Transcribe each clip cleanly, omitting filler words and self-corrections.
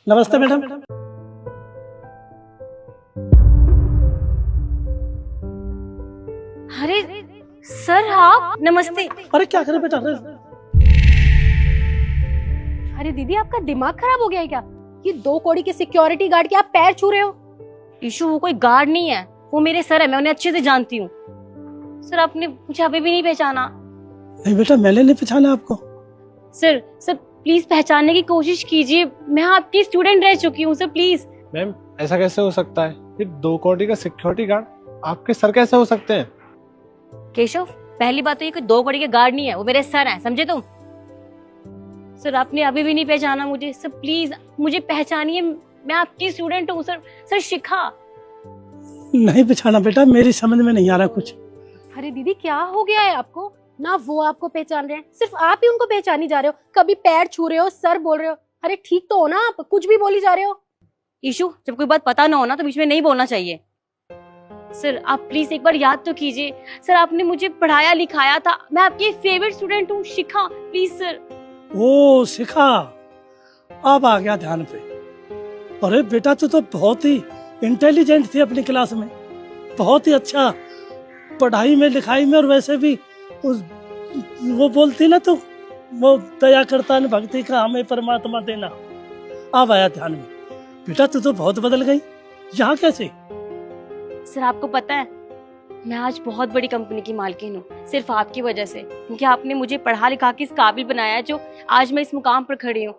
नमस्ते मैडम। अरे सर आप नमस्ते। अरे क्या करे बेटा? अरे दीदी आपका दिमाग खराब हो गया है क्या? ये 2 कौड़ी के सिक्योरिटी गार्ड के आप पैर छू रहे हो? ईशु वो कोई गार्ड नहीं है, वो मेरे सर है, मैं उन्हें अच्छे से जानती हूँ। सर आपने मुझे अभी भी नहीं पहचाना। नहीं बेटा, मैंने नहीं पहचाना आपको। सर प्लीज पहचानने की कोशिश कीजिए, मैं आपकी स्टूडेंट रह चुकी हूँ सर, प्लीज। मैम ऐसा कैसे हो सकता है? ये 2 कौड़ी का सिक्योरिटी गार्ड आपके सर कैसे हो सकते हैं? केशव, पहली बात तो ये कोई 2 कौड़ी के गार्ड नहीं है, वो मेरे सर हैं, समझे तुम? सर आपने अभी भी नहीं पहचाना मुझे, सर प्लीज मुझे पहचानिए, मैं आपकी स्टूडेंट हूँ सर। सर शिखा। नहीं पहचाना बेटा, मेरी समझ में नहीं आ रहा कुछ। अरे दीदी क्या हो गया है आपको? ना वो आपको पहचान रहे हैं, सिर्फ आप ही उनको पहचानी जा रहे हो। कभी पैर छू रहे हो, सर बोल रहे हो। अरे ठीक तो हो ना, आप कुछ भी बोली जा रहे हो। ईशु, जब कोई बात पता ना हो ना तो बीच में नहीं बोलना चाहिए। सर आप प्लीज एक बार याद तो कीजिए, सर आपने मुझे पढ़ाया लिखाया था, मैं आपकी फेवरेट स्टूडेंट हूँ शिखा, प्लीज सर। ओ शिखा, अब आ गया ध्यान पे। अरे बेटा तू तो बहुत ही इंटेलिजेंट थी अपनी क्लास में, बहुत ही अच्छा पढ़ाई में लिखाई में, और वैसे भी वो बोलती ना तू, वो दया करता न भक्ति का हमें परमात्मा देना। अब आया ध्यान में। बेटा तू तो बहुत बदल गई, यहाँ कैसे? सर आपको पता है, मैं आज बहुत बड़ी कंपनी की मालकिन हूँ, सिर्फ आपकी वजह से, क्योंकि आपने मुझे पढ़ा लिखा के इस काबिल बनाया है जो आज मैं इस मुकाम पर खड़ी हूँ।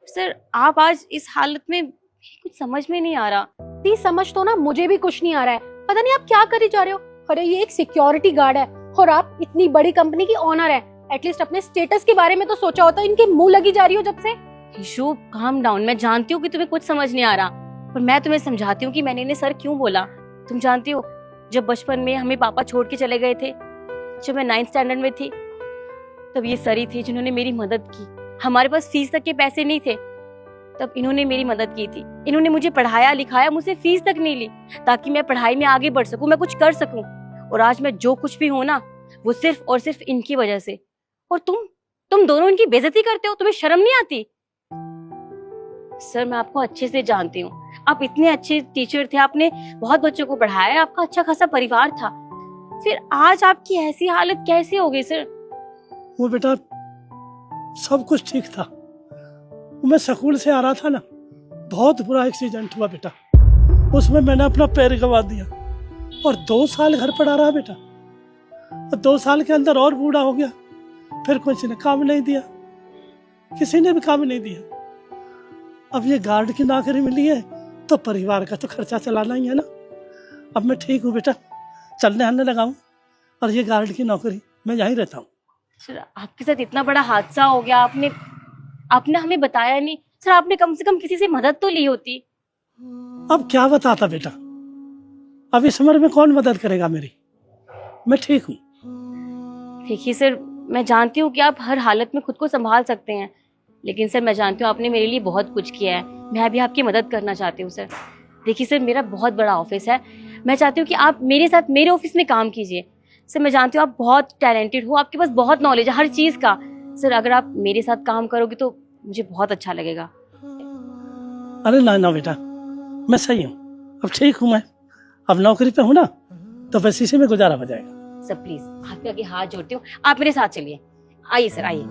सर आप आज इस हालत में, कुछ समझ में नहीं आ रहा। दी समझ तो ना मुझे भी कुछ नहीं आ रहा है, पता नहीं आप क्या करी जा रहे हो। अरे ये एक सिक्योरिटी गार्ड है और आप इतनी बड़ी कंपनी की ओनर है, एटलीस्ट अपने स्टेटस के बारे में तो सोचा होता। इनके मुंह लगी जा रही हो जब से। ईशु काम डाउन, मैं जानती हूँ कि तुम्हें कुछ समझ नहीं आ रहा, पर मैं तुम्हें समझाती हूँ कि मैंने इन्हें सर क्यों बोला। तुम जानती हो, जब बचपन में हमें पापा छोड़ के चले गए थे, जब मैं 9th स्टैंडर्ड में थी, तब ये सर ही थे जिन्होंने मेरी मदद की। हमारे पास फीस तक के पैसे नहीं थे, तब इन्होंने मेरी मदद की थी। इन्होंने मुझे पढ़ाया लिखाया, मुझसे फीस तक नहीं ली, ताकि मैं पढ़ाई में आगे बढ़ सकूं, मैं कुछ कर सकूं। और आज मैं जो कुछ भी हूं ना, वो सिर्फ और सिर्फ इनकी वजह से। और तुम दोनों इनकी बेइज्जती करते हो, तुम्हें शर्म नहीं आती? सर मैं आपको अच्छे से जानती हूँ, आप इतने अच्छे टीचर थे, आपने बहुत बच्चों को पढ़ाया, आपका अच्छा खासा परिवार था, फिर आज आपकी ऐसी हालत कैसे हो गई सर? वो बेटा सब कुछ ठीक था, मैं स्कूल से आ रहा था ना, बहुत बुरा एक्सीडेंट हुआ बेटा, उसमें मैंने अपना पैर गंवा दिया और 2 साल घर पड़ा रहा बेटा। और 2 साल के अंदर और बूढ़ा हो गया, फिर किसी ने काम नहीं दिया, किसी ने भी काम नहीं दिया। अब ये गार्ड की नौकरी मिली है तो परिवार का तो खर्चा चलाना ही है ना। अब मैं ठीक हूँ बेटा, चलने आने लगा हूँ, और ये गार्ड की नौकरी मैं यहीं रहता हूँ। सर आपके साथ इतना बड़ा हादसा हो गया, आपने हमें बताया नहीं। सर आपने कम से कम किसी से मदद तो ली होती। अब क्या बताता बेटा, अब इस उम्र में कौन मदद करेगा मेरी, मैं ठीक हूँ। देखिए सर, मैं जानती हूँ कि आप हर हालत में खुद को संभाल सकते हैं, लेकिन सर मैं जानती हूँ आपने मेरे लिए बहुत कुछ किया है, मैं भी आपकी मदद करना चाहती हूँ सर। देखिए सर, मेरा बहुत बड़ा ऑफिस है, मैं चाहती हूँ कि आप मेरे साथ मेरे ऑफिस में काम कीजिए। सर मैं जानती हूँ आप बहुत टैलेंटेड हो, आपके पास बहुत नॉलेज है हर चीज़ का। सर अगर आप मेरे साथ काम करोगे तो मुझे बहुत अच्छा लगेगा। अरे ना ना बेटा, मैं सही हूँ, अब ठीक हूँ मैं, अब नौकरी पे हूँ ना, तो बस इसी में गुजारा हो जाएगा। सर प्लीज आपके आगे हाथ जोड़ती हूँ, आप मेरे साथ चलिए। आइए सर आइए।